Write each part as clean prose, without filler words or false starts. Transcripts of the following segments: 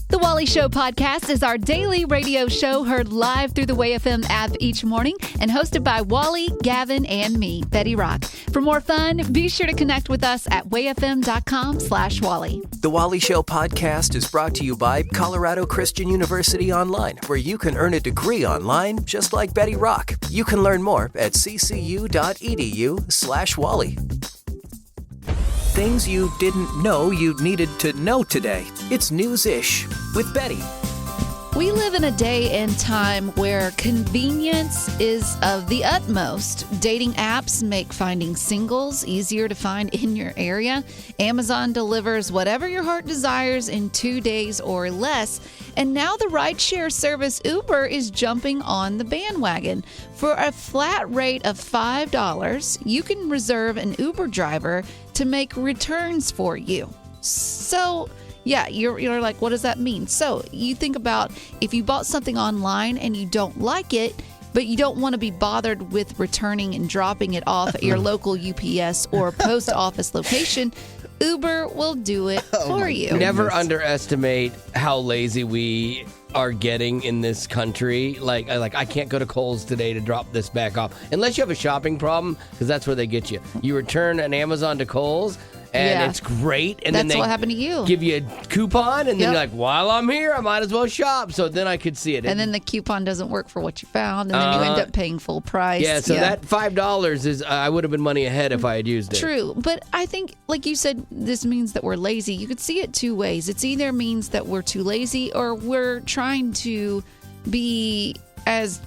The Wally Show podcast is our daily radio show heard live through the WayFM app each morning and hosted by Wally, Gavin, and me, Betty Rock. For more fun, be sure to connect with us at wayfm.com/Wally. The Wally Show podcast is brought to you by Colorado Christian University Online, where you can earn a degree online just like Betty Rock. You can learn more at ccu.edu/Wally. Things you didn't know you needed to know today. It's News-ish with Betty. We live in a day and time where convenience is of the utmost. Dating apps make finding singles easier to find in your area. Amazon delivers whatever your heart desires in 2 days or less. And now the rideshare service Uber is jumping on the bandwagon. For a flat rate of $5, you can reserve an Uber driver to make returns for you. So, yeah, you're like, what does that mean? So you think about if you bought something online and you don't like it, but you don't want to be bothered with returning and dropping it off at your local UPS or post office location, Uber will do it for you. Never underestimate how lazy we are getting in this country. Like I can't go to Kohl's today to drop this back off. Unless you have a shopping problem, because that's where they get you. You return an Amazon to Kohl's, and it's great. And that's then they what happened to you. Give you a coupon, and then you're like, while I'm here, I might as well shop. So then I could see it. And then the coupon doesn't work for what you found, and then you end up paying full price. Yeah, so that $5 is, I would have been money ahead if I had used it. True, but I think, like you said, this means that we're lazy. You could see it two ways. It's either means that we're too lazy or we're trying to be as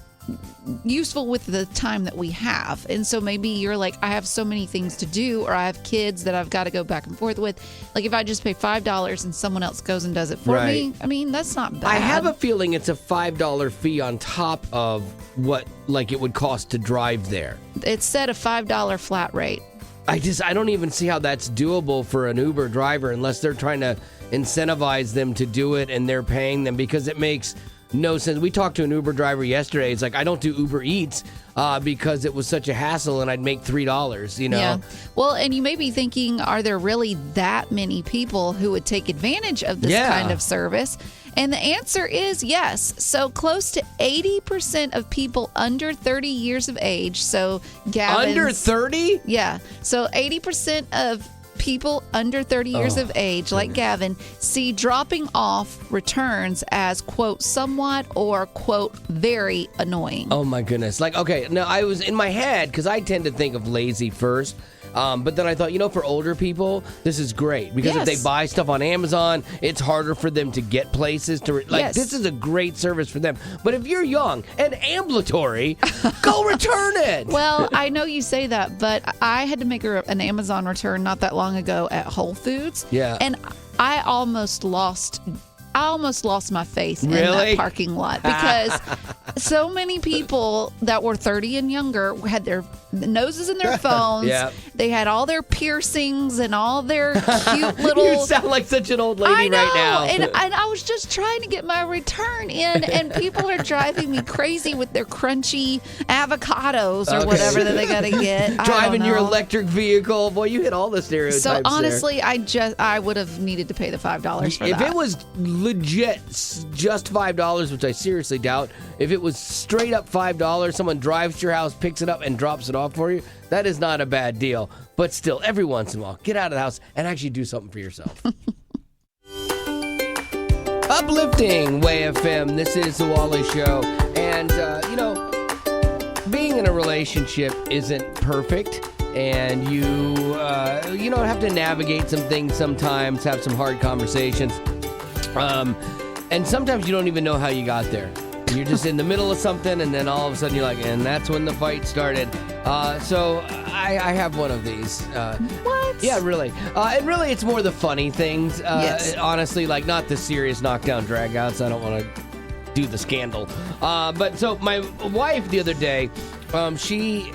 useful with the time that we have. And so maybe you're like, I have so many things to do, or I have kids that I've got to go back and forth with. Like if I just pay $5 and someone else goes and does it for me, I mean, that's not bad. I have a feeling it's a $5 fee on top of what like it would cost to drive there. It's set a $5 flat rate. I don't even see how that's doable for an Uber driver unless they're trying to incentivize them to do it and they're paying them, because it makes no sense. We talked to an Uber driver yesterday. It's like, I don't do Uber Eats because it was such a hassle and I'd make $3, you know? Yeah. Well, and you may be thinking, are there really that many people who would take advantage of this kind of service? And the answer is yes. So close to 80% of people under 30 years of age. So Gavin's, under 30? Yeah. So 80% of people under 30 years of age, like Gavin, see dropping off returns as, quote, somewhat or, quote, very annoying. Oh, my goodness. Like, okay, now I was in my head, because I tend to think of lazy first. But then I thought, for older people, this is great. Because if they buy stuff on Amazon, it's harder for them to get places. This is a great service for them. But if you're young and ambulatory, go return it. Well, I know you say that, but I had to make an Amazon return not that long ago at Whole Foods. Yeah. And I almost lost my faith in Really? that parking lot, because so many people that were 30 and younger had their noses in their phones. Yep. They had all their piercings and all their cute little... You sound like such an old lady I know, right now. and I was just trying to get my return in, and people are driving me crazy with their crunchy avocados or whatever that they got to get. Driving your electric vehicle. Boy, you hit all the stereotypes So honestly, there. I would have needed to pay the $5 for If that. it was legit just $5, which I seriously doubt, if it was straight up $5, someone drives to your house, picks it up, and drops it off for you, that is not a bad deal. But still, every once in a while, get out of the house and actually do something for yourself. Uplifting Way FM. This is the Wally Show. And, being in a relationship isn't perfect. And you have to navigate some things sometimes, have some hard conversations. And sometimes you don't even know how you got there. You're just in the middle of something, and then all of a sudden you're like, and that's when the fight started. So I have one of these. What? Yeah, really. And really, it's more the funny things. Yes. Honestly, like not the serious knockdown dragouts. I don't want to do the scandal. But so my wife the other day, she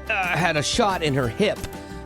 had a shot in her hip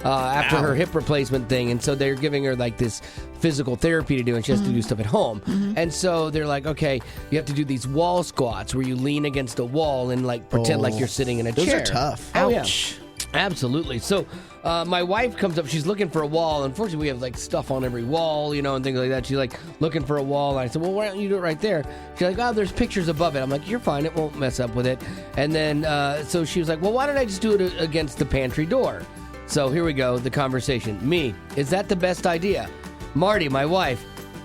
after her hip replacement thing, and so they're giving her like this physical therapy to do, and she has to do stuff at home. And so they're like, okay, you have to do these wall squats where you lean against a wall and like pretend like you're sitting in a chair. Those are tough. Oh, Ouch. yeah. Absolutely. So my wife comes up. She's looking for a wall. Unfortunately, we have like stuff on every wall, and things like that. She's like looking for a wall. And I said, well, why don't you do it right there? She's like, oh, there's pictures above it. I'm like, you're fine. It won't mess up with it. And then so she was like, well, why don't I just do it against the pantry door? So here we go. The conversation. Me, is that the best idea? Marty, my wife.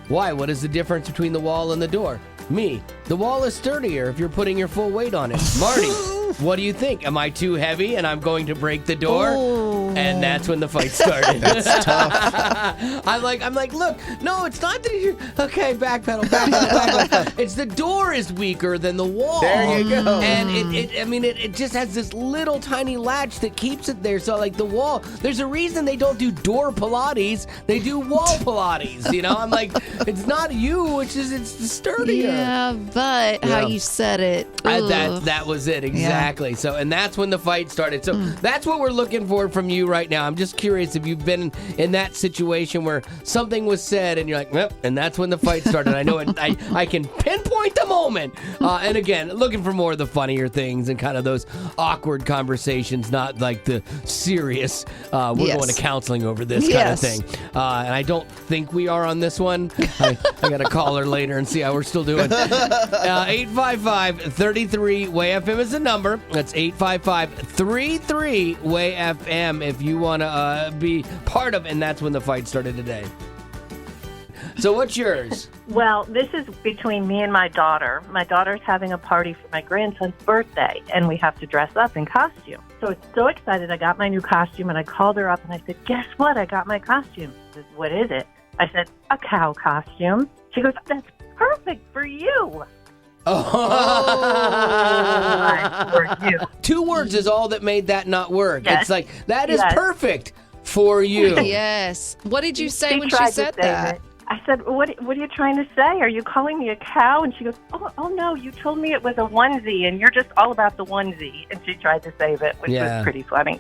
Why? What is the difference between the wall and the door? Me, the wall is sturdier if you're putting your full weight on it. Marty, what do you think? Am I too heavy and I'm going to break the door? Oh. And that's when the fight started. That's tough. I'm like, look, no, it's not that you're... Okay, backpedal. It's the door is weaker than the wall. There you go. And it just has this little tiny latch that keeps it there. So like the wall, there's a reason they don't do door Pilates. They do wall Pilates, I'm like, it's not you, it's the sturdier. Yeah, but how you said it. That was it, exactly. Yeah. So, and that's when the fight started. So that's what we're looking for from you right now. I'm just curious if you've been in that situation where something was said and you're like, yep, and that's when the fight started. I know it. I can pinpoint the moment. And again, looking for more of the funnier things and kind of those awkward conversations, not like the serious, we're going to counseling over this kind of thing. And I don't think we are on this one. I got to call her later and see how we're still doing. 855-33-WAY-FM is the number. That's 855-33-WAY-FM if you want to be part of it. And that's when the fight started today. So what's yours? Well, this is between me and my daughter. My daughter's having a party for my grandson's birthday, and we have to dress up in costume. So I'm so excited. I got my new costume, and I called her up, and I said, guess what? I got my costume. She said, what is it? I said, a cow costume. She goes, that's perfect for you. For you. 2 words is all that made that not work. Yes. It's like, that is perfect for you. Yes. What did you say when she tried said to say that? it. I said, what are you trying to say? Are you calling me a cow? And she goes, oh no, you told me it was a onesie, and you're just all about the onesie. And she tried to save it, which was pretty funny.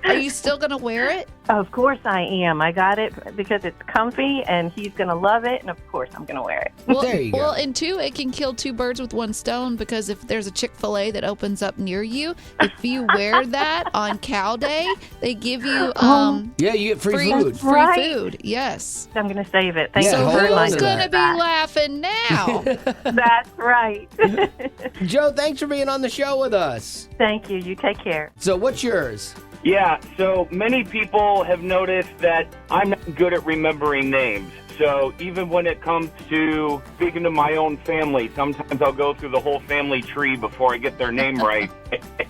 Are you still going to wear it? Of course I am. I got it because it's comfy, and he's going to love it, and of course I'm going to wear it. Well, there you go. Well, and 2, it can kill 2 birds with 1 stone, because if there's a Chick-fil-A that opens up near you, if you wear that on Cow Day, they give you you get free food. Free Right. food, yes. I'm going to save it. Thank Yeah, you So for hold on who's to reminding going me to be of that. laughing now? That's right. Joe, thanks for being on the show with us. Thank you. You take care. So what's yours? Yeah, so many people have noticed that I'm not good at remembering names. So even when it comes to speaking to my own family, sometimes I'll go through the whole family tree before I get their name right.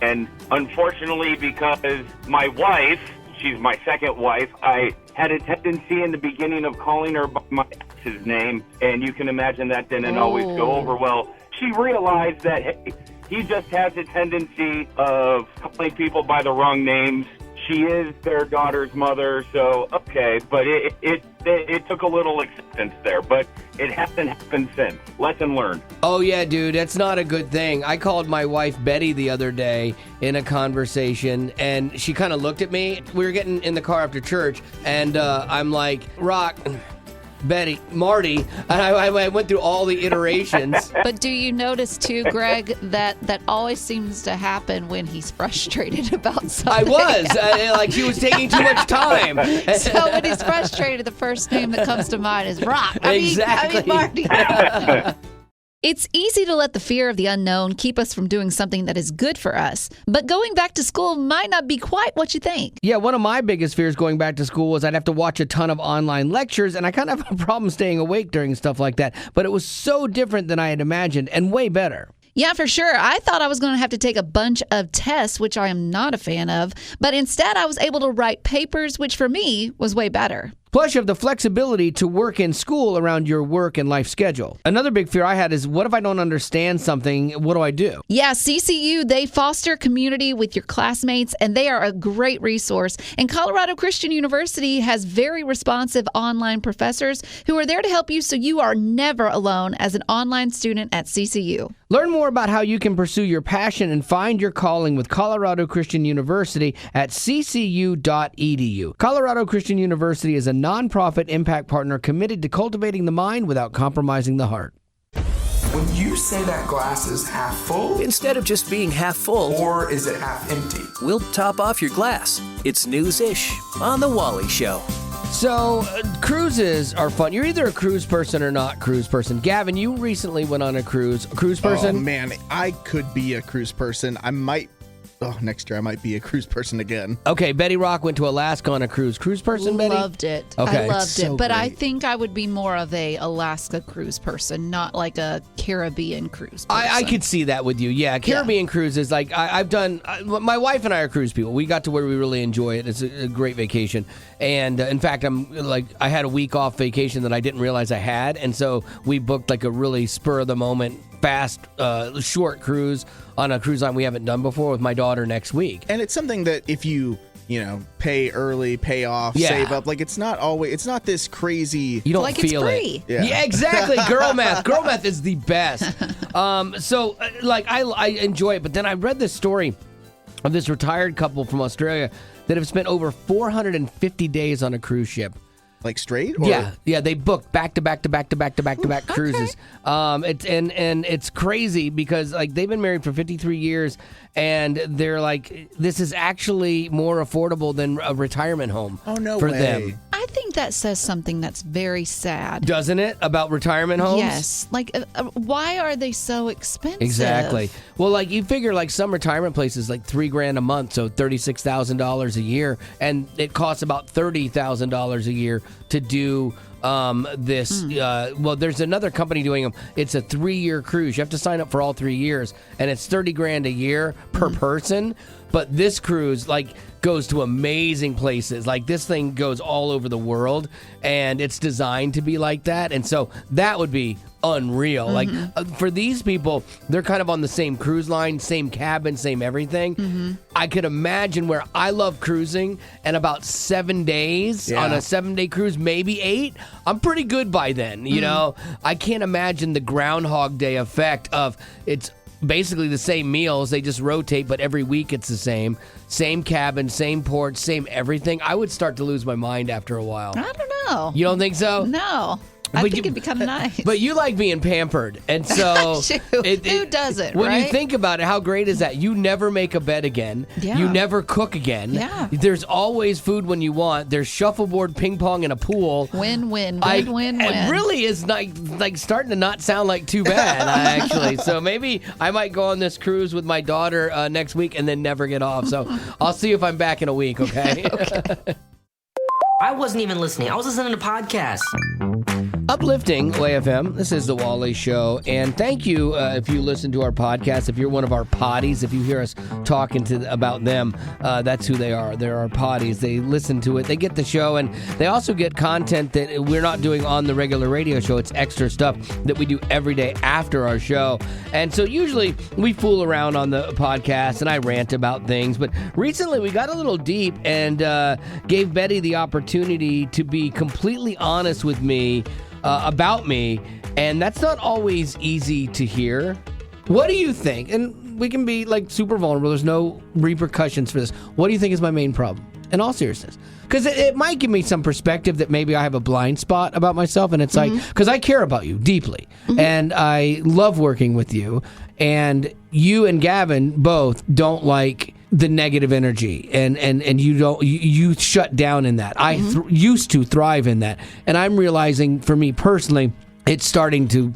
And unfortunately, because my wife, she's my second wife, I had a tendency in the beginning of calling her by my ex's name, and you can imagine that didn't always go over well. She realized that, hey, he just has a tendency of calling people by the wrong names. She is their daughter's mother, so okay, but it took a little acceptance there, but it hasn't happened since. Lesson learned. Oh, yeah, dude, that's not a good thing. I called my wife Betty the other day in a conversation, and she kind of looked at me. We were getting in the car after church, and I'm like, Rock, Betty, Marty, and I went through all the iterations. But do you notice too, Greg, that always seems to happen when he's frustrated about I something? was. Like, she was taking too much time. So when he's frustrated, the first name that comes to mind is Rock. Exactly. I mean Marty. It's easy to let the fear of the unknown keep us from doing something that is good for us. But going back to school might not be quite what you think. Yeah, one of my biggest fears going back to school was I'd have to watch a ton of online lectures, and I kind of have a problem staying awake during stuff like that. But it was so different than I had imagined, and way better. Yeah, for sure. I thought I was going to have to take a bunch of tests, which I am not a fan of. But instead, I was able to write papers, which for me was way better. Plus, you have the flexibility to work in school around your work and life schedule. Another big fear I had is, what if I don't understand something? What do I do? Yeah, CCU, they foster community with your classmates, and they are a great resource. And Colorado Christian University has very responsive online professors who are there to help you so you are never alone as an online student at CCU. Learn more about how you can pursue your passion and find your calling with Colorado Christian University at ccu.edu. Colorado Christian University is a nonprofit impact partner committed to cultivating the mind without compromising the heart. When you say that glass is half full, Instead of just being half full, or is it half empty? we'll top off your glass. It's News-ish on The Wally Show. So, cruises are fun. You're either a cruise person or not cruise person. Gavin, you recently went on a cruise. A cruise person? Oh, man, I could be a cruise person. Next year I might be a cruise person again. Okay, Betty Rock went to Alaska on a cruise. Cruise person, Betty? Loved it. Okay. I loved So it. But I great. think I would be more of a Alaska cruise person, not like a Caribbean cruise person. I could see that with you. Yeah, Caribbean cruises, like I've done. My wife and I are cruise people. We got to where we really enjoy it. It's a great vacation. And in fact, I had a week off vacation that I didn't realize I had. And so we booked like a really spur of the moment, fast, short cruise on a cruise line we haven't done before with my daughter next week. And it's something that if you pay early, pay off, save up, like it's not this crazy. You don't like feel it's free. it. Yeah, exactly. Girl math. Girl math is the best. I enjoy it. But then I read this story of this retired couple from Australia that have spent over 450 days on a cruise ship. Like straight? Or? Yeah, they booked back to back cruises. It's crazy because like they've been married for 53 years and they're like, this is actually more affordable than a retirement home. Oh, no for way. them. I think that says something that's very sad. Doesn't it? About retirement homes? Yes. Like, why are they so expensive? Exactly. Well, like you figure like some retirement places like $3,000 a month, so $36,000 a year, and it costs about $30,000 a year to do this. There's another company doing them. It's a 3-year cruise. You have to sign up for all 3 years, and it's $30,000 a year per person. But this cruise like goes to amazing places. Like this thing goes all over the world, and it's designed to be like that. And so that would be unreal. Like for these people, they're kind of on the same cruise line, same cabin, same everything. I could imagine where I love cruising, and about 7 days on a 7-day cruise, maybe 8, I'm pretty good by then. You know, I can't imagine the Groundhog Day effect of it's basically the same meals, they just rotate, but every week it's the same cabin, same port, same everything. I would start to lose my mind after a while. I don't know. You don't think so? No. I think it'd be kind of nice. But you like being pampered, and so who doesn't? When right? you think about it, how great is that? You never make a bed again. Yeah. You never cook again. Yeah. There's always food when you want. There's shuffleboard, ping pong, and a pool. Win. It really is like starting to not sound like too bad, actually. So maybe I might go on this cruise with my daughter next week and then never get off. So I'll see if I'm back in a week. Okay. I wasn't even listening. I was listening to podcasts. Uplifting OAFM. This is the Wally Show, and thank you if you listen to our podcast. If you're one of our potties, if you hear us talking about them, that's who they are. They're our potties. They listen to it. They get the show, and they also get content that we're not doing on the regular radio show. It's extra stuff that we do every day after our show. And so usually we fool around on the podcast, and I rant about things. But recently we got a little deep and gave Betty the opportunity to be completely honest with me about me, and that's not always easy to hear. What do you think? And we can be like super vulnerable. There's no repercussions for this. What do you think is my main problem? In all seriousness, because it might give me some perspective that maybe I have a blind spot about myself, and it's like, because I care about you deeply, and I love working with you, and you and Gavin both don't like the negative energy, and you shut down in that. I used to thrive in that, and I'm realizing for me personally, it's starting to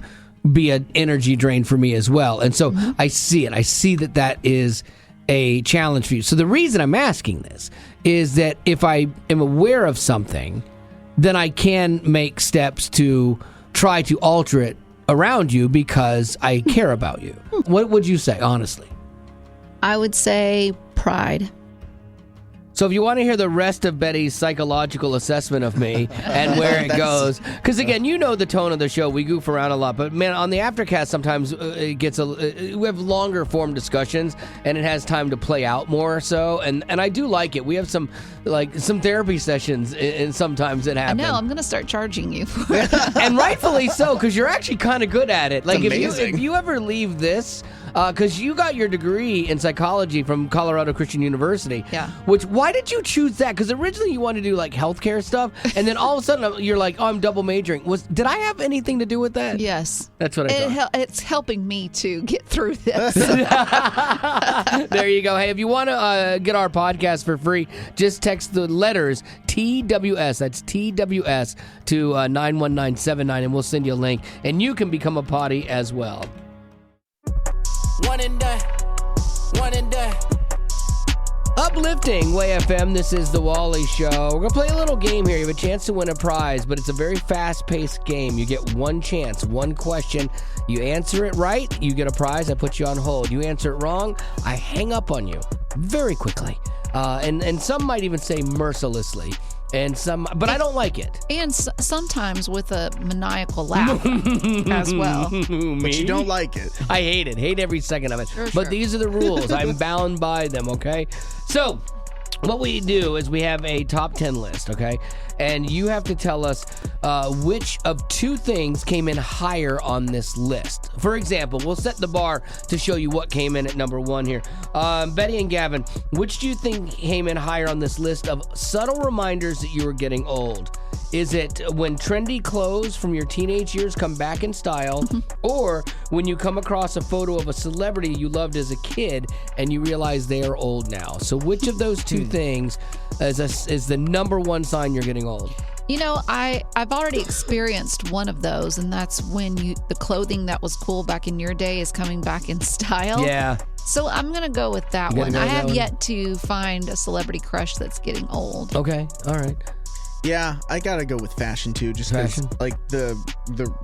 be an energy drain for me as well. And so I see it. I see that is a challenge for you. So the reason I'm asking this is that if I am aware of something, then I can make steps to try to alter it around you because I care about you. What would you say, honestly? I would say pride. So if you want to hear the rest of Betty's psychological assessment of me and where it goes, because again, you know the tone of the show, we goof around a lot, but man, on the Aftercast sometimes it gets we have longer form discussions and it has time to play out more so, and I do like it. We have some therapy sessions and sometimes it happens. I know, I'm going to start charging you for it. And rightfully so, because you're actually kind of good at it. Like amazing. if you ever leave this, because you got your degree in psychology from Colorado Christian University. Yeah. Why did you choose that? Because originally you wanted to do like healthcare stuff, and then all of a sudden you're like, oh, I'm double majoring. Did I have anything to do with that? Yes. That's what I thought. It's helping me to get through this. There you go. Hey, if you want to get our podcast for free, just text the letters TWS, that's TWS, to 91979, and we'll send you a link, and you can become a potty as well. One and done. One and done. Uplifting Way FM, this is the Wally Show. We're going to play a little game here. You have a chance to win a prize, but it's a very fast-paced game. You get one chance, one question. You answer it right, you get a prize. I put you on hold. You answer it wrong, I hang up on you very quickly. And some might even say mercilessly. But I don't like it. And sometimes with a maniacal laugh as well. But you don't like it. I hate it. Hate every second of it. Sure. But these are the rules. I'm bound by them, okay? So, what we do is we have a top 10 list, okay? And you have to tell us which of two things came in higher on this list. For example, we'll set the bar to show you what came in at number 1 here. Betty and Gavin, which do you think came in higher on this list of subtle reminders that you were getting old? Is it when trendy clothes from your teenage years come back in style, or when you come across a photo of a celebrity you loved as a kid and you realize they are old now? So which of those two things is the number one sign you're getting old? You know, I've already experienced one of those, and that's when the clothing that was cool back in your day is coming back in style. Yeah. So I'm going to go with that one. I have yet to find a celebrity crush that's getting old. Okay. All right. Yeah, I gotta go with fashion too, just because like the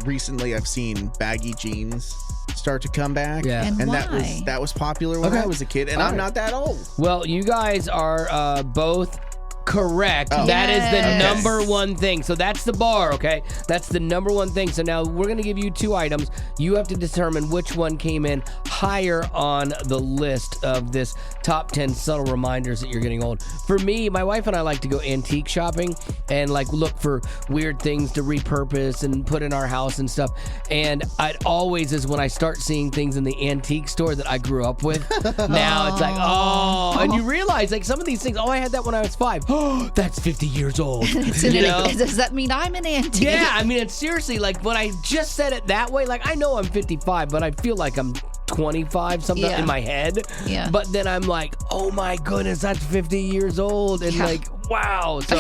recently I've seen baggy jeans start to come back. Yeah. And why? that was popular when I was a kid, and I'm not that old. Well, you guys are both correct. Oh. That is the number one thing. So that's the bar, okay? That's the number one thing. So now we're going to give you 2 items. You have to determine which one came in higher on the list of this top 10 subtle reminders that you're getting old. For me, my wife and I like to go antique shopping and like look for weird things to repurpose and put in our house and stuff. And it always is when I start seeing things in the antique store that I grew up with. Now it's like, oh, and you realize like some of these things, I had that when I was 5. Oh, that's 50 years old. You know? Does that mean I'm an antique? Yeah, I mean, it's seriously, like, when I just said it that way, like, I know I'm 55, but I feel like I'm 25 something in my head. Yeah. But then I'm like, oh my goodness, that's 50 years old. And like, wow. So,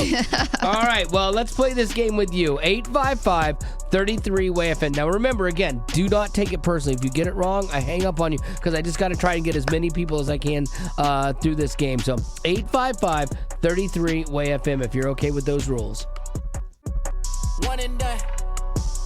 all right, well, let's play this game with you. 855-33-WAY-FN. Now, remember, again, do not take it personally. If you get it wrong, I hang up on you because I just got to try and get as many people as I can through this game. So, 855-33-WAY-FM if you're okay with those rules. One and done.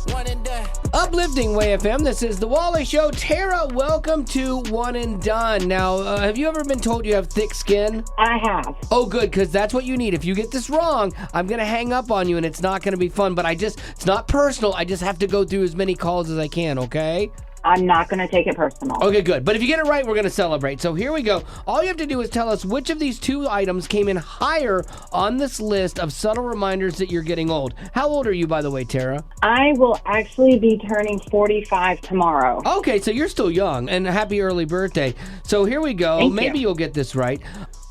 One and done. Uplifting Way FM, this is The Wally Show. Tara, welcome to One and Done. Now, have you ever been told you have thick skin? I have. Oh, good, because that's what you need. If you get this wrong, I'm going to hang up on you, and it's not going to be fun. But it's not personal. I just have to go through as many calls as I can, okay? I'm not going to take it personal. Okay, good. But if you get it right, we're going to celebrate. So here we go. All you have to do is tell us which of these 2 items came in higher on this list of subtle reminders that you're getting old. How old are you, by the way, Tara? I will actually be turning 45 tomorrow. Okay, so you're still young, and happy early birthday. So here we go. Thank Maybe you. you'll get this right.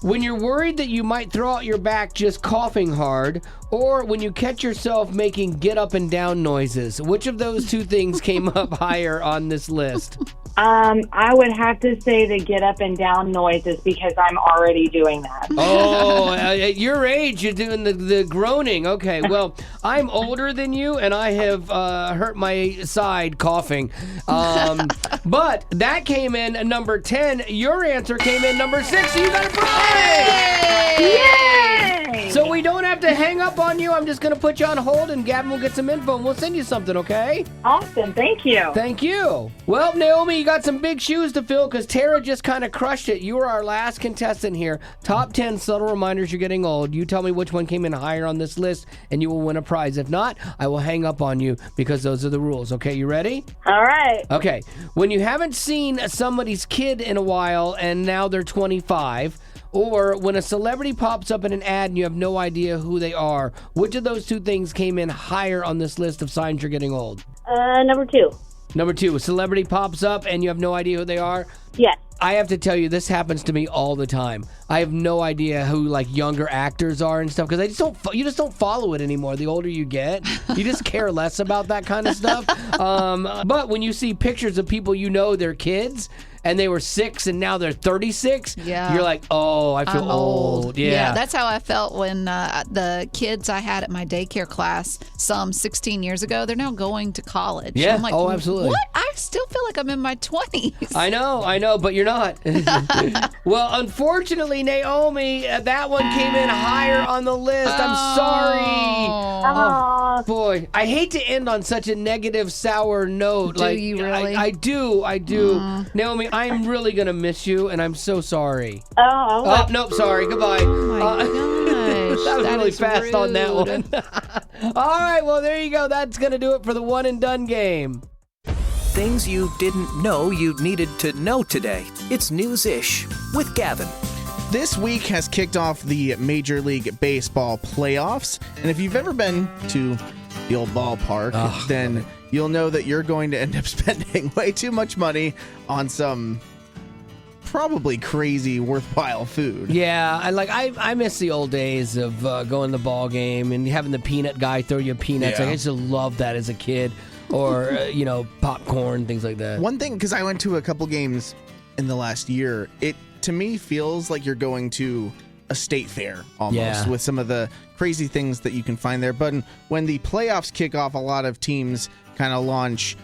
When you're worried that you might throw out your back just coughing hard, or when you catch yourself making get up and down noises, which of those 2 things came up higher on this list? I would have to say the get up and down noises because I'm already doing that. Oh, at your age, you're doing the groaning. Okay, well, I'm older than you, and I have hurt my side coughing. But that came in at number 10. Your answer came in number 6, so you got a prize! Yay! So we don't have to hang up on you. I'm just going to put you on hold, and Gavin will get some info, and we'll send you something, okay? Awesome. Thank you. Thank you. Well, Naomi, you got some big shoes to fill because Tara just kind of crushed it. You are our last contestant here. Top 10 subtle reminders you're getting old. You tell me which one came in higher on this list, and you will win a prize. If not, I will hang up on you because those are the rules. Okay, you ready? All right. Okay. When you haven't seen somebody's kid in a while and now they're 25, or when a celebrity pops up in an ad and you have no idea who they are, which of those 2 things came in higher on this list of signs you're getting old? Number 2. Number 2, a celebrity pops up and you have no idea who they are. Yes. I have to tell you, this happens to me all the time. I have no idea who like younger actors are and stuff because you just don't follow it anymore. The older you get, you just care less about that kind of stuff. But when you see pictures of people you know they're kids and they were 6 and now they're 36, you're like, oh, I feel old. Yeah, that's how I felt when the kids I had at my daycare class some 16 years ago, they're now going to college. Yeah, I'm like, absolutely. What? I still feel like I'm in my 20s. I know, but you're not. Well, unfortunately, Naomi, that one came in higher on the list. I'm sorry. Oh, boy. I hate to end on such a negative, sour note. Do you really? I do. Naomi, I'm really going to miss you, and I'm so sorry. Oh, nope, sorry. Goodbye. Oh, my gosh. That was really is fast rude. on that one. All right, well, there you go. That's going to do it for the one and done game. Things you didn't know you needed to know today. It's News-ish with Gavin. This week has kicked off the Major League Baseball playoffs. And if you've ever been to the old ballpark, then you'll know that you're going to end up spending way too much money on some probably crazy, worthwhile food. Yeah, I miss the old days of going to the ball game and having the peanut guy throw you peanuts. Yeah. I used to love that as a kid. Or, popcorn, things like that. One thing, because I went to a couple games in the last year, it to me feels like you're going to a state fair almost with some of the crazy things that you can find there. But when the playoffs kick off, a lot of teams kind of launch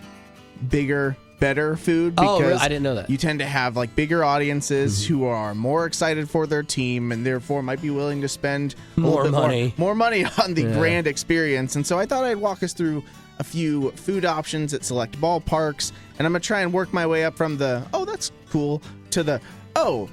bigger, better food because really? I didn't know that. You tend to have like bigger audiences who are more excited for their team and therefore might be willing to spend more money on the grand experience. And so I thought I'd walk us through a few food options at select ballparks, and I'm going to try and work my way up from the, oh, that's cool, to the, oh,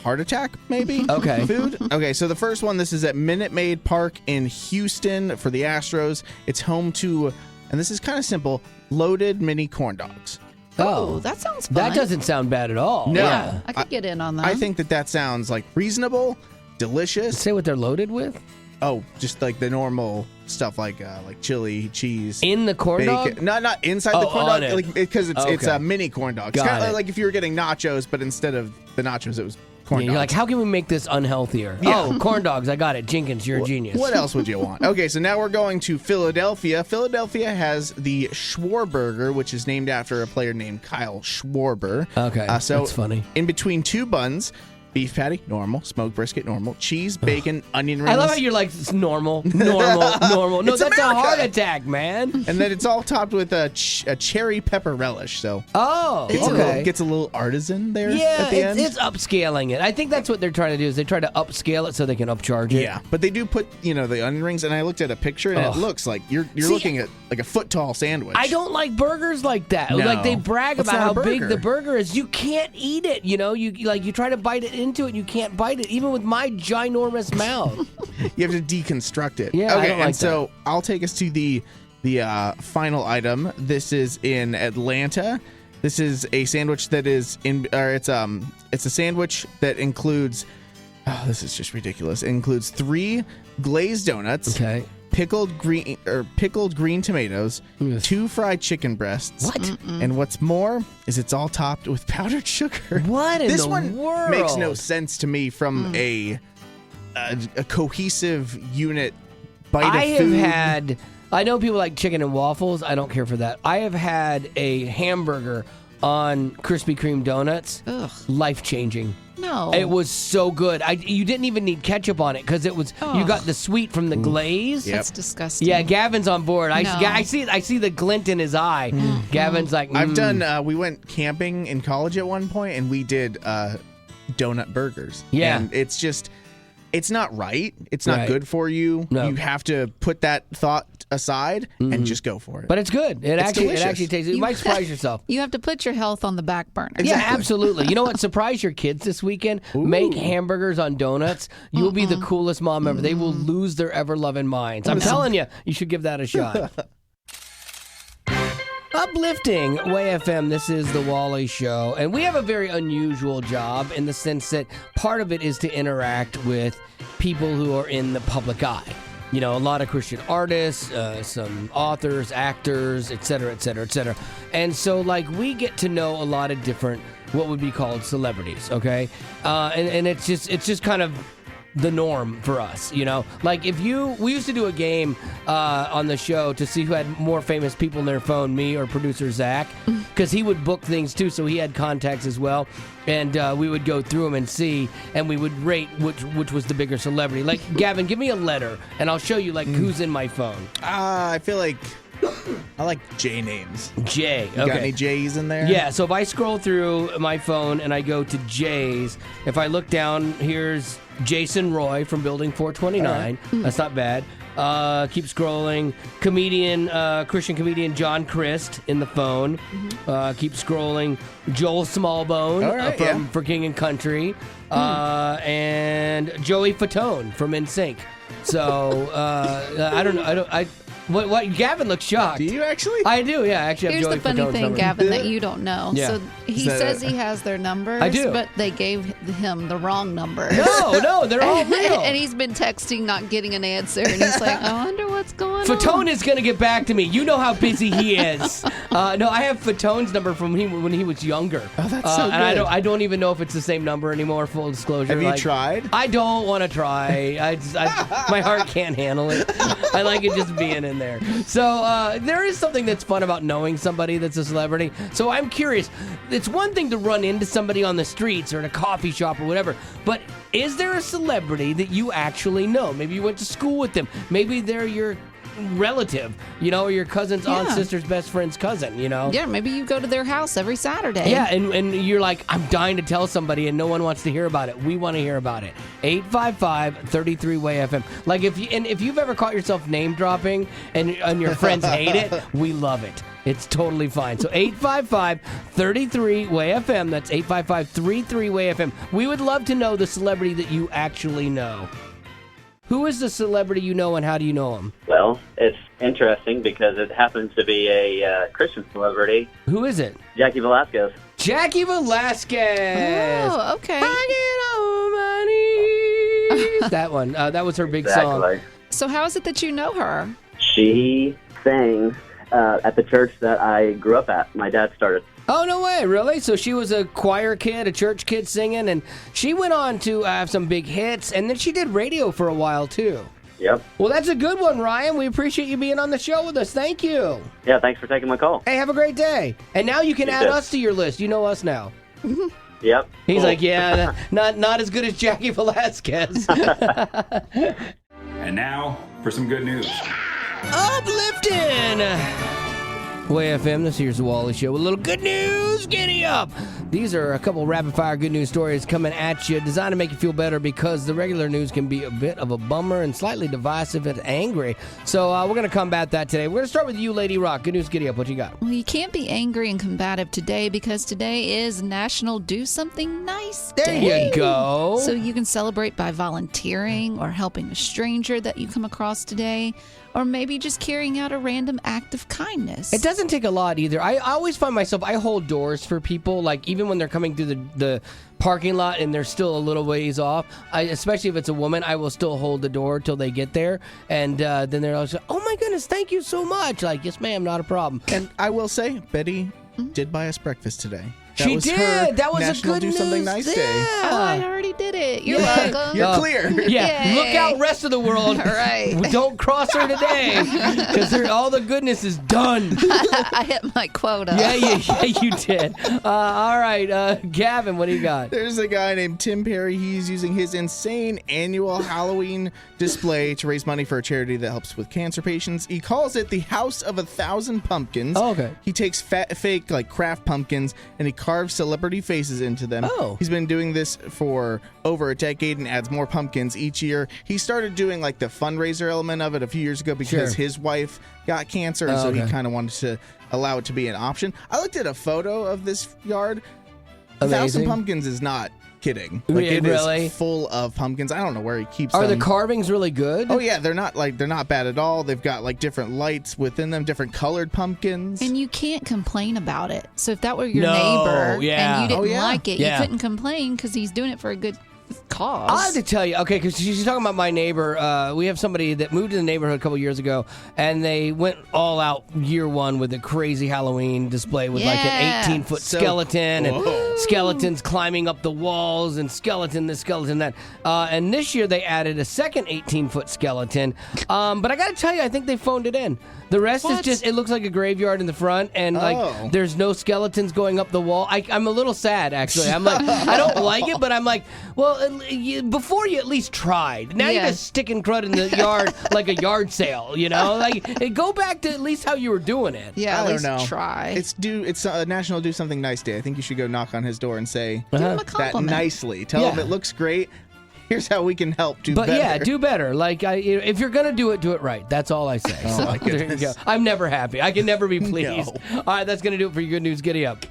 heart attack, maybe? Okay. Food? Okay, so the first one, this is at Minute Maid Park in Houston for the Astros. It's home to, and this is kind of simple, loaded mini corn dogs. Oh, that sounds fun. That doesn't sound bad at all. No. Yeah. I could get in on that. I think that sounds like reasonable, delicious. Say what they're loaded with? Oh, just like the normal stuff like chili, cheese. In the corn bacon. dog? No, not inside the corn on dog. it. Like, because it's a mini corn dog. It's Got kind of it. like if you were getting nachos, but instead of the nachos, it was corn dogs. You're like, how can we make this unhealthier? Yeah. Oh, corn dogs. I got it. Jenkins, you're a genius. What else would you want? Okay, so now we're going to Philadelphia. Philadelphia has the Schwarberger, which is named after a player named Kyle Schwarber. Okay, so that's funny. In between two buns, beef patty, normal. Smoked brisket, normal. Cheese, bacon, onion rings. I love how you're like, it's normal. No, It's that's America. a heart attack, man. And then it's all topped with a cherry pepper relish. So gets a little artisan there at the end. It's upscaling it. I think that's what they're trying to do is they try to upscale it so they can upcharge it. Yeah, but they do put, the onion rings, and I looked at a picture, and it looks like you're looking at like a foot-tall sandwich. I don't like burgers like that. No. Like they brag That's about not how a big burger. the burger is. You can't eat it. You try to bite it into it, and you can't bite it, even with my ginormous mouth. You have to deconstruct it. Yeah, okay, I don't like and so I'll take us to the final item. This is in Atlanta. This is a sandwich that is it's a sandwich that includes. Oh, this is just ridiculous. It includes 3 glazed donuts. Okay. Pickled green tomatoes, 2 fried chicken breasts. What? And what's more is it's all topped with powdered sugar. What in this the one world? makes no sense to me from a cohesive unit bite of food. I know people like chicken and waffles. I don't care for that. I have had a hamburger on Krispy Kreme donuts. Ugh. Life-changing. No. It was so good. You didn't even need ketchup on it because it was you got the sweet from the glaze. Yep. That's disgusting. Yeah, Gavin's on board. No. I see the glint in his eye. Gavin's like, I've done. We went camping in college at one point, and we did donut burgers. Yeah. And it's just, it's not right. It's not Right. good for you. No. You have to put that thought aside and just go for it. But it's good. It actually tastes. You might surprise yourself. You have to put your health on the back burner. Yeah, absolutely. You know what? Surprise your kids this weekend. Make hamburgers on donuts. You will be the coolest mom ever. They will lose their ever-loving minds. I'm telling you, you should give that a shot. Uplifting Way FM, this is the Wally Show, and we have a very unusual job in the sense that part of it is to interact with people who are in the public eye. a lot of Christian artists, some authors, actors, et cetera, et cetera, et cetera. And so, like, we get to know a lot of different, what would be called celebrities, okay? And it's just kind of the norm for us, Like, we used to do a game on the show to see who had more famous people in their phone, me or producer Zach, because he would book things too, so he had contacts as well. And we would go through them and see, and we would rate which was the bigger celebrity. Like, Gavin, give me a letter, and I'll show you, like, who's in my phone. I feel like I like J names. J. You got any J's in there? Yeah, so if I scroll through my phone and I go to J's, if I look down, here's Jason Roy from Building 429. Right. That's not bad. Keep scrolling. Christian comedian John Christ in the phone. Keep scrolling. Joel Smallbone from For King and Country. And Joey Fatone from NSYNC. So, I don't know. What? Gavin looks shocked. Do you actually? I do, yeah. Actually, here's Joey the funny Fatone's thing, number. Gavin, that you don't know. Yeah. So he says he has their numbers, I do. but they gave him the wrong number. No, they're all real. And he's been texting, not getting an answer, and he's like, I wonder what's going on. Fatone is going to get back to me. You know how busy he is. No, I have Fatone's number from him when he was younger. Oh, that's so good. And I don't even know if it's the same number anymore, full disclosure. Have you tried? I don't want to try. My heart can't handle it. I like it just being in there. So there is something that's fun about knowing somebody that's a celebrity. So I'm curious. It's one thing to run into somebody on the streets or at a coffee shop or whatever, but is there a celebrity that you actually know? Maybe you went to school with them. Maybe they're your relative, or your cousin's aunt, sister's best friend's cousin, Yeah, maybe you go to their house every Saturday. Yeah, and you're like, I'm dying to tell somebody and no one wants to hear about it. We want to hear about it. 855-33-WAY-FM. Like, if you've ever caught yourself name dropping and your friends hate it, we love it. It's totally fine. So 855-33-WAY-FM. That's 855-33-WAY-FM. We would love to know the celebrity that you actually know. Who is the celebrity you know, and how do you know him? Well, it's interesting because it happens to be a Christian celebrity. Who is it? Jackie Velasquez. Jackie Velasquez. Oh, okay. I get on my knees. That one. That was her big song. So how is it that you know her? She sang at the church that I grew up at. My dad started. Oh, no way, really? So she was a choir kid, a church kid singing, and she went on to have some big hits, and then she did radio for a while, too. Yep. Well, that's a good one, Ryan. We appreciate you being on the show with us. Thank you. Yeah, thanks for taking my call. Hey, have a great day. And now you can add us to your list. You know us now. Yep. He's like, yeah, not as good as Jackie Velasquez. And now for some good news. Uplifting! Way FM, this here's the Wally Show with a little good news. Giddy up! These are a couple rapid-fire good news stories coming at you, designed to make you feel better because the regular news can be a bit of a bummer and slightly divisive and angry. So we're going to combat that today. We're going to start with you, Lady Rock. Good news, Giddy up. What you got? Well, you can't be angry and combative today because today is National Do Something Nice Day. There you go. So you can celebrate by volunteering or helping a stranger that you come across today, or maybe just carrying out a random act of kindness. It doesn't take a lot either. I always find myself, I hold doors for people, like even when they're coming through the parking lot and they're still a little ways off, especially if it's a woman, I will still hold the door till they get there, and then they're always like, oh my goodness, thank you so much. Like, yes ma'am, not a problem. And I will say, Betty did buy us breakfast today. She did. That was National a good Do Something Nice Day. Oh, I already did it. You're welcome. You're clear. Yeah. Yay. Look out, rest of the world. All right. Don't cross her today because all the goodness is done. I hit my quota. Yeah, you did. All right, Gavin, what do you got? There's a guy named Tim Perry. He's using his insane annual Halloween display to raise money for a charity that helps with cancer patients. He calls it the House of 1,000 Pumpkins. Oh, okay. He takes fake craft pumpkins and he carves celebrity faces into them. Oh. He's been doing this for over a decade and adds more pumpkins each year. He started doing like the fundraiser element of it a few years ago because his wife got cancer, and so he kind of wanted to allow it to be an option. I looked at a photo of this yard. 1,000 pumpkins is not kidding. Like, it really is full of pumpkins. I don't know where he keeps them. Are the carvings really good? Oh yeah, they're not bad at all. They've got like different lights within them, different colored pumpkins. And you can't complain about it. So if that were your neighbor and you didn't like it, you couldn't complain because he's doing it for a good cause. I have to tell you, okay, because she's talking about my neighbor. We have somebody that moved to the neighborhood a couple years ago, and they went all out year one with a crazy Halloween display with like an 18-foot skeleton and skeletons climbing up the walls and skeleton this, skeleton that. And this year they added a second 18-foot skeleton. But I got to tell you, I think they phoned it in. The rest is just, it looks like a graveyard in the front, and like there's no skeletons going up the wall. I'm a little sad, actually. I'm like, I don't like it, but I'm like, well, before you at least tried. Now you're just sticking crud in the yard like a yard sale, you know? Like, go back to at least how you were doing it. Yeah, I don't know. Try. It's National Do Something Nice Day. I think you should go knock on his door and say Give him a that compliment. nicely. Tell him it looks great. Here's how we can help do better. But yeah, do better. Like, if you're going to do it right. That's all I say. Oh, my there you go. I'm never happy. I can never be pleased. No. All right, that's going to do it for your good news. Giddy up.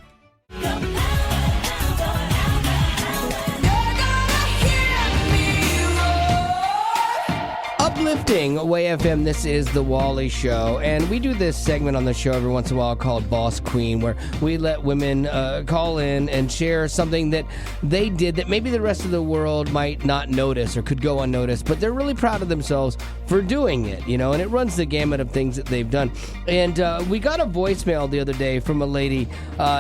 Uplifting Way FM, this is The Wally Show, and we do this segment on the show every once in a while called Boss Queen, where we let women call in and share something that they did that maybe the rest of the world might not notice or could go unnoticed, but they're really proud of themselves for doing it, you know, and it runs the gamut of things that they've done. And we got a voicemail the other day from a lady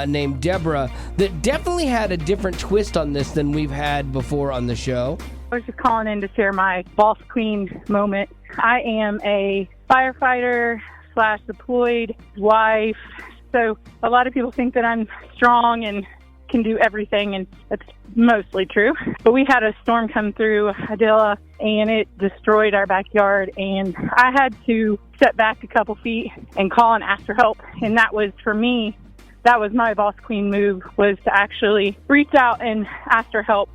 named Deborah that definitely had a different twist on this than we've had before on the show. I was just calling in to share my boss queen moment. I am a firefighter / deployed wife, so a lot of people think that I'm strong and can do everything, and that's mostly true. But we had a storm come through Adela, and it destroyed our backyard, and I had to step back a couple feet and call and ask for help, and that was, for me, that was my boss queen move, was to actually reach out and ask for help.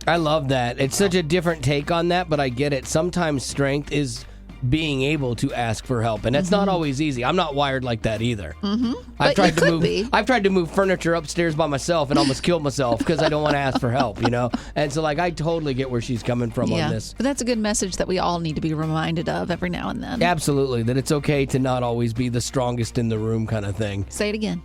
I love that. It's such a different take on that, but I get it. Sometimes strength is being able to ask for help, and that's not always easy. I'm not wired like that either. I've tried to move furniture upstairs by myself and almost killed myself because I don't want to ask for help, you know? And so, like, I totally get where she's coming from on this. But that's a good message that we all need to be reminded of every now and then. Absolutely, that it's okay to not always be the strongest in the room kind of thing. Say it again.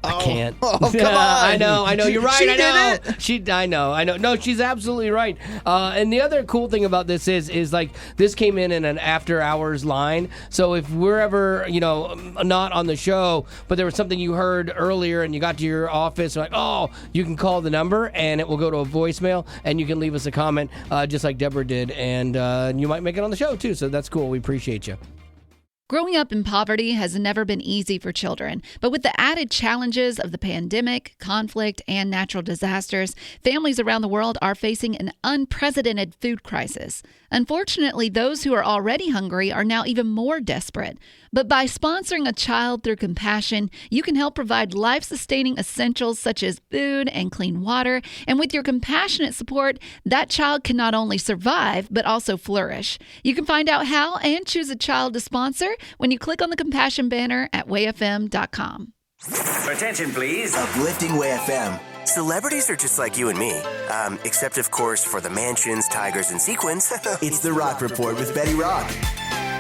I can't. Oh, come on. I know. You're right. She did it. I know. No, she's absolutely right. And the other cool thing about this is like this came in an after hours line. So if we're ever, not on the show, but there was something you heard earlier and you got to your office, like, you can call the number and it will go to a voicemail and you can leave us a comment, just like Deborah did, and you might make it on the show too. So that's cool. We appreciate you. Growing up in poverty has never been easy for children, but with the added challenges of the pandemic, conflict, and natural disasters, families around the world are facing an unprecedented food crisis. Unfortunately, those who are already hungry are now even more desperate. But by sponsoring a child through compassion, you can help provide life-sustaining essentials such as food and clean water. And with your compassionate support, that child can not only survive, but also flourish. You can find out how and choose a child to sponsor when you click on the compassion banner at wayfm.com. Attention, please. Uplifting Way FM. Celebrities are just like you and me. Except, of course, for the mansions, tigers, and sequins, it's The Rock Report with Betty Rock.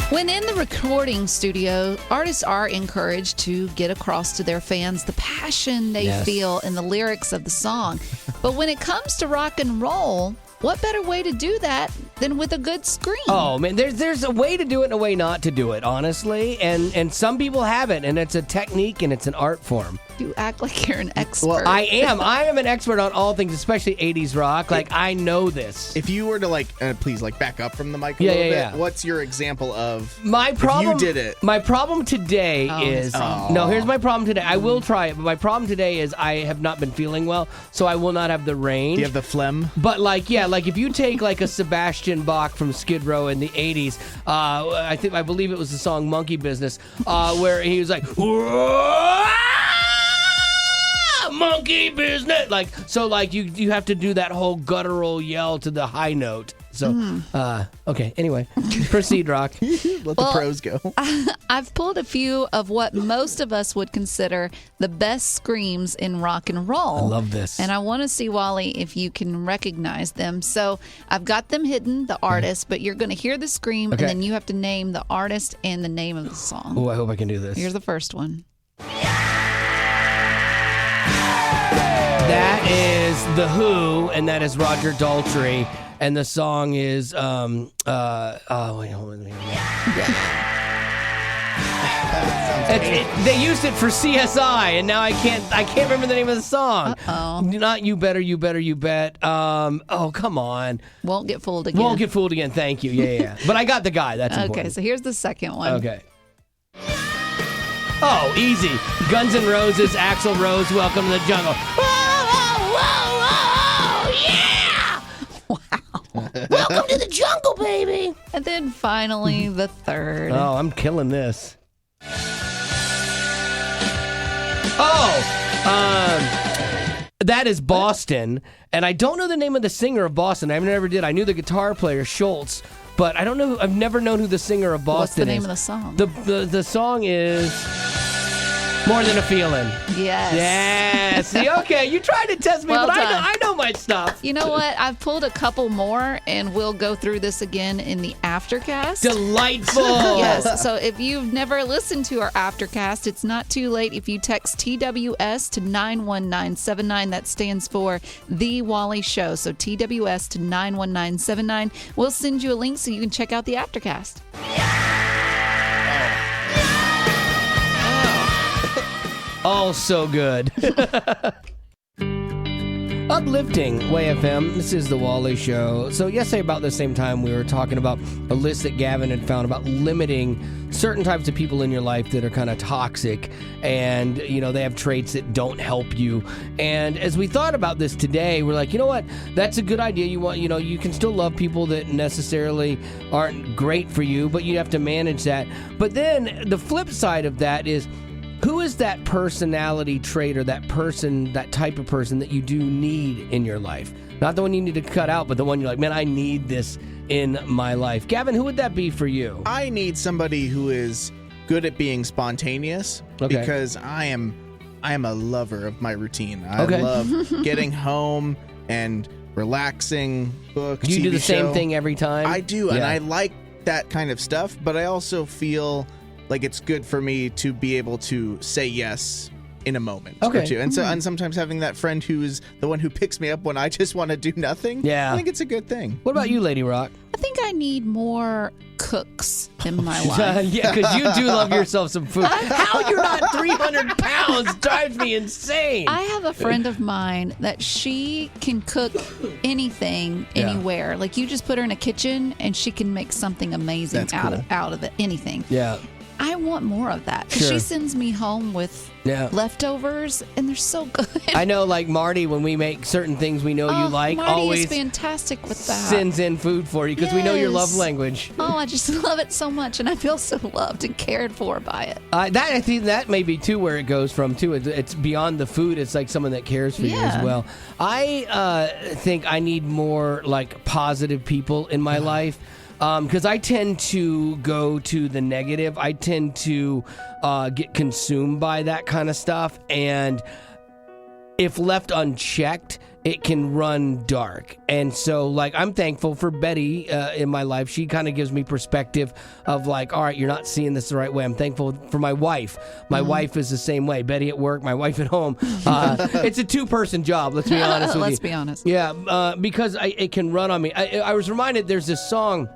When in the recording studio, artists are encouraged to get across to their fans the passion they feel in the lyrics of the song. But when it comes to rock and roll, what better way to do that than with a good scream? Oh, man, there's a way to do it and a way not to do it, honestly. And some people have it, and it's a technique and it's an art form. You act like you're an expert. Well, I am. I am an expert on all things, especially 80s rock. Like, I know this. If you were to, please, back up from the mic a little bit, what's your example of if you did it? My problem today is... No, here's my problem today. I will try it, but my problem today is I have not been feeling well, so I will not have the range. Do you have the phlegm? But, if you take, a Sebastian Bach from Skid Row in the 80s, I believe it was the song Monkey Business, where he was like... Monkey business. You have to do that whole guttural yell to the high note. So, okay. Anyway, proceed, Rock. Let the pros go. I've pulled a few of what most of us would consider the best screams in rock and roll. I love this. And I want to see, Wally, if you can recognize them. So I've got them hidden, the artist, but you're going to hear the scream, and then you have to name the artist and the name of the song. Oh, I hope I can do this. Here's the first one. That is is The Who, and that is Roger Daltrey, and the song is they used it for CSI, and now I can't remember the name of the song. Uh-oh. Not You Better, You Better, You Bet. Oh, come on. Won't Get Fooled Again. Won't Get Fooled Again. Thank you. Yeah. But I got the guy. That's important. Okay, so here's the second one. Okay. Oh, easy. Guns N' Roses, Axl Rose, Welcome to the Jungle. Whoa, yeah! Wow. Welcome to the jungle, baby. And then finally, the third. Oh, I'm killing this. That is Boston, and I don't know the name of the singer of Boston. I never did. I knew the guitar player, Schultz, but I don't know. I've never known who the singer of Boston is. What's the name of the song? The song is More Than a Feeling. Yes. Yeah. See, okay, you tried to test me, Well but done. I know my stuff. You know what? I've pulled a couple more, and we'll go through this again in the Aftercast. Delightful. Yes. So if you've never listened to our Aftercast, it's not too late. If you text TWS to 91979, that stands for The Wally Show. So TWS to 91979. We'll send you a link so you can check out the Aftercast. Oh, so good. Uplifting Way FM. This is the Wally Show. So yesterday about the same time we were talking about a list that Gavin had found about limiting certain types of people in your life that are kind of toxic, and they have traits that don't help you. And as we thought about this today, we're like, you know what? That's a good idea. You can still love people that necessarily aren't great for you, but you have to manage that. But then the flip side of that is, who is that personality trait or that type of person that you do need in your life? Not the one you need to cut out, but the one you're like, man, I need this in my life. Gavin, who would that be for you? I need somebody who is good at being spontaneous, because I am a lover of my routine. I love getting home and relaxing, book, You TV do the show. same thing every time? I do, and I like that kind of stuff, but I also feel like it's good for me to be able to say yes in a moment or two. And and sometimes having that friend who's the one who picks me up when I just want to do nothing, I think it's a good thing. What about you, Lady Rock? I think I need more cooks in my life. Yeah, because you do love yourself some food. How you're not 300 pounds drives me insane. I have a friend of mine that she can cook anything, anywhere. Like, you just put her in a kitchen and she can make something amazing out of it, anything. Yeah. I want more of that, because she sends me home with leftovers, and they're so good. I know, like Marty, when we make certain things we know you like, Marty always is fantastic with that. sends in food for you, because we know your love language. Oh, I just love it so much, and I feel so loved and cared for by it. I think that may be too where it goes from too. It's beyond the food. It's like someone that cares for you as well. I think I need more like positive people in my life. Because I tend to go to the negative. I tend to get consumed by that kind of stuff. And if left unchecked, it can run dark. And so, like, I'm thankful for Betty in my life. She kind of gives me perspective of, like, all right, you're not seeing this the right way. I'm thankful for my wife. My wife is the same way. Betty at work, my wife at home. It's a two-person job, let's be honest with you. Let's be honest. Yeah, because it can run on me. I was reminded there's this song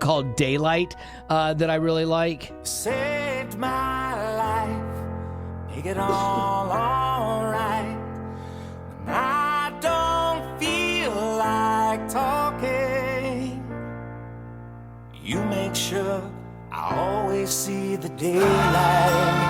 called Daylight that I really like. Saved my life, make it all alright. When I don't feel like talking, you make sure I always see the daylight.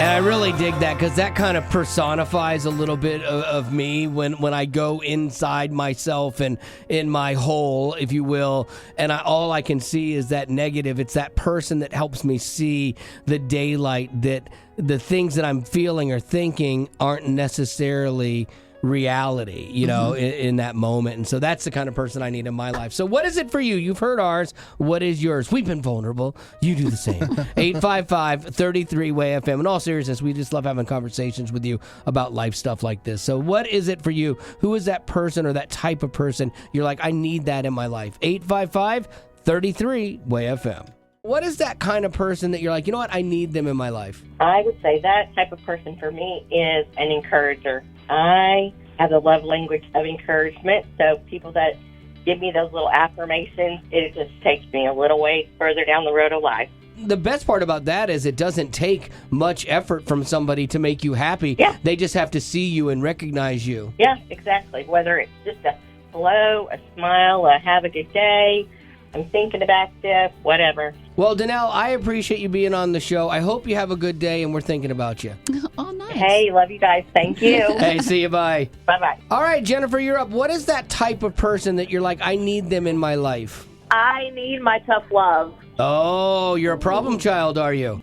And I really dig that, because that kind of personifies a little bit of me when I go inside myself and in my hole, if you will, and all I can see is that negative. It's that person that helps me see the daylight, that the things that I'm feeling or thinking aren't necessarily reality, in that moment. And so that's the kind of person I need in my life. So what is it for you? You've heard ours. What is yours? We've been vulnerable. You do the same. 855-33-WAY-FM. In all seriousness, we just love having conversations with you about life stuff like this. So what is it for you? Who is that person or that type of person you're like, I need that in my life? 855-33-WAY-FM. What is that kind of person that you're like, you know what, I need them in my life? I would say that type of person for me is an encourager. I have a love language of encouragement. So people that give me those little affirmations, it just takes me a little way further down the road of life. The best part about that is it doesn't take much effort from somebody to make you happy. Yeah. They just have to see you and recognize you. Yeah, exactly. Whether it's just a hello, a smile, a have a good day, I'm thinking about you, whatever. Well, Danelle, I appreciate you being on the show. I hope you have a good day, and we're thinking about you. Oh, nice. Hey, love you guys. Thank you. Hey, see you. Bye. Bye-bye. All right, Jennifer, you're up. What is that type of person that you're like, I need them in my life? I need my tough love. Oh, you're a problem child, are you?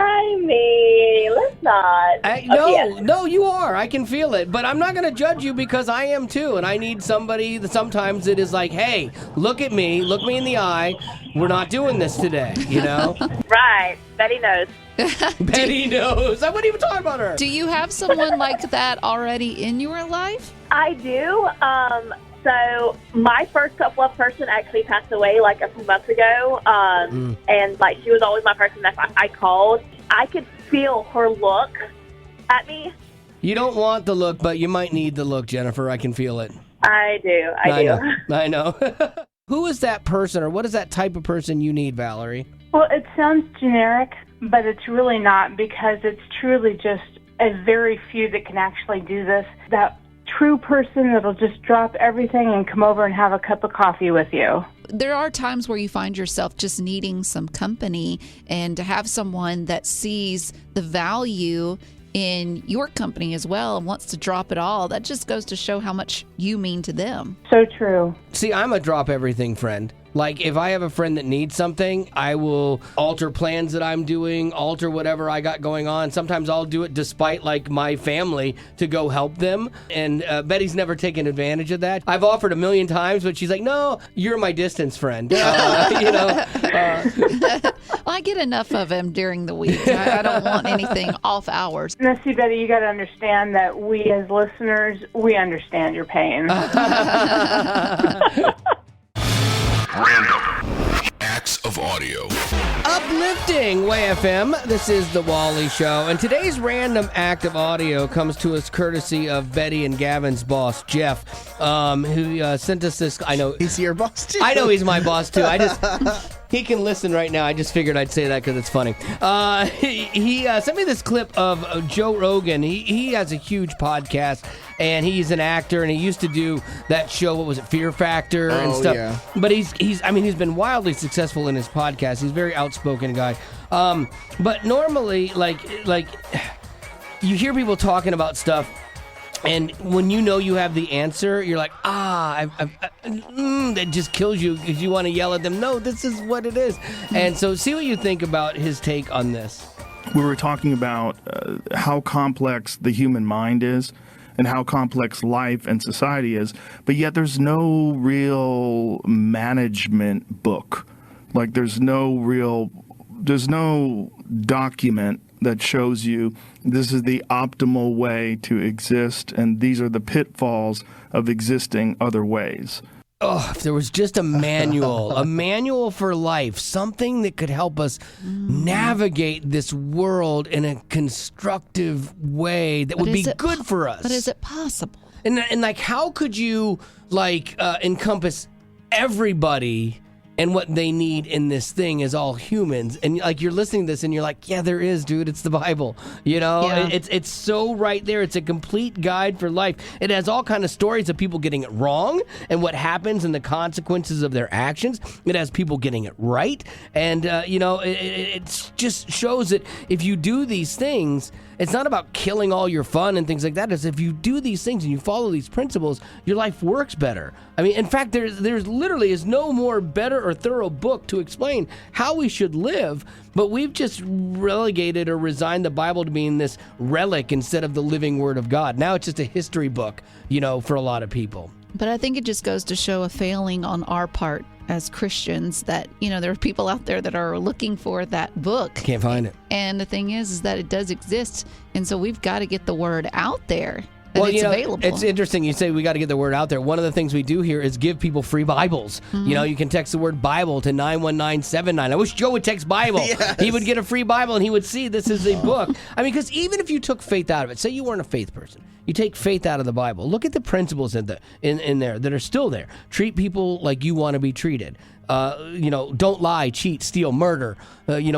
I mean, let's not. No, you are. I can feel it. But I'm not going to judge you because I am too. And I need somebody that sometimes it is like, hey, look at me. Look me in the eye. We're not doing this today, you know? Right. Betty knows. Betty knows. I wouldn't even talk about her. Do you have someone like that already in your life? I do. So my first tough love person actually passed away like a few months ago. And like she was always my person that I called. I could feel her look at me. You don't want the look, but you might need the look, Jennifer. I can feel it. I do. I know. Who is that person, or what is that type of person you need, Valerie? Well, it sounds generic, but it's really not, because it's truly just a very few that can actually do this. That true person that'll just drop everything and come over and have a cup of coffee with you. There are times where you find yourself just needing some company, and to have someone that sees the value in your company as well and wants to drop it all, that just goes to show how much you mean to them. So true. See, I'm a drop everything friend. Like, if I have a friend that needs something, I will alter plans that I'm doing, alter whatever I got going on. Sometimes I'll do it despite, like, my family to go help them. And Betty's never taken advantage of that. I've offered 1,000,000 times, but she's like, no, you're my distance friend. Well, I get enough of him during the week. I don't want anything off hours. Now, see, Betty, you got to understand that we as listeners, we understand your pain. Random acts of audio. Uplifting Way FM. This is The Wally Show. And today's random act of audio comes to us courtesy of Betty and Gavin's boss, Jeff, who sent us this. I know. Is he your boss, too? I know he's my boss, too. He can listen right now. I just figured I'd say that because it's funny. He sent me this clip of Joe Rogan. He has a huge podcast, and he's an actor, and he used to do that show, what was it, Fear Factor and stuff. Yeah. But he's been wildly successful in his podcast. He's a very outspoken guy. But normally, like you hear people talking about stuff, and when you know you have the answer, you're like, that just kills you because you want to yell at them. No, this is what it is. And so see what you think about his take on this. We were talking about how complex the human mind is and how complex life and society is, but yet there's no real management book. Like there's no document that shows you this is the optimal way to exist, and these are the pitfalls of existing other ways. Oh, if there was just a manual for life, something that could help us navigate this world in a constructive way that would be good for us. But is it possible? And like, how could you encompass everybody and what they need in this thing as all humans? And like, you're listening to this and you're like, yeah, there is, dude. It's the Bible. You know, it's so right there. It's a complete guide for life. It has all kind of stories of people getting it wrong and what happens and the consequences of their actions. It has people getting it right. And, it just shows that if you do these things, it's not about killing all your fun and things like that. It's if you do these things and you follow these principles, your life works better. I mean, in fact, there's literally is no more better or thorough book to explain how we should live, but we've just relegated or resigned the Bible to being this relic instead of the living Word of God. Now it's just a history book, for a lot of people. But I think it just goes to show a failing on our part as Christians that, there are people out there that are looking for that book. Can't find it. And the thing is that it does exist. And so we've got to get the word out there and it's available. It's interesting. You say we got to get the word out there. One of the things we do here is give people free Bibles. Mm-hmm. You know, you can text the word Bible to 91979. I wish Joe would text Bible. Yes. He would get a free Bible and he would see this is a book. I mean, because even if you took faith out of it, say you weren't a faith person, you take faith out of the Bible. Look at the principles in there that are still there. Treat people like you want to be treated. Don't lie, cheat, steal, murder,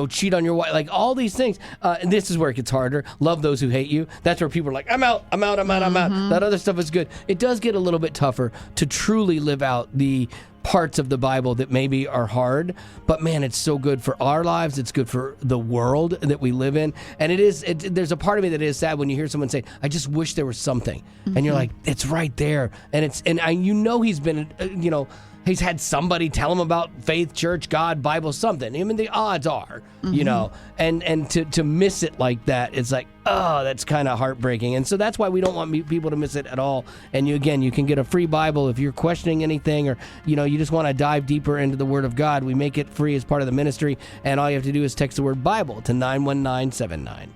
cheat on your wife, like all these things. And this is where it gets harder. Love those who hate you. That's where people are like, I'm out. That other stuff is good. It does get a little bit tougher to truly live out the parts of the Bible that maybe are hard, but man, it's so good for our lives. It's good for the world that we live in. And there's a part of me that is sad when you hear someone say, I just wish there was something. And you're like, it's right there. And he's been, he's had somebody tell him about faith, church, God, Bible, something. I mean, the odds are, and to miss it like that, it's like, oh, that's kind of heartbreaking. And so that's why we don't want people to miss it at all. And you can get a free Bible if you're questioning anything or, you just want to dive deeper into the Word of God. We make it free as part of the ministry. And all you have to do is text the word Bible to 91979.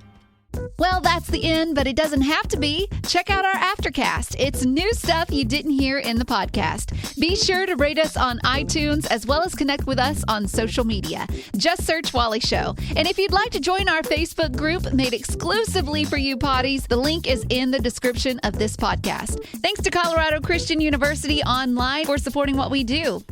Well, that's the end, but it doesn't have to be. Check out our Aftercast. It's new stuff you didn't hear in the podcast. Be sure to rate us on iTunes as well as connect with us on social media. Just search Wally Show. And if you'd like to join our Facebook group made exclusively for you potties, the link is in the description of this podcast. Thanks to Colorado Christian University Online for supporting what we do.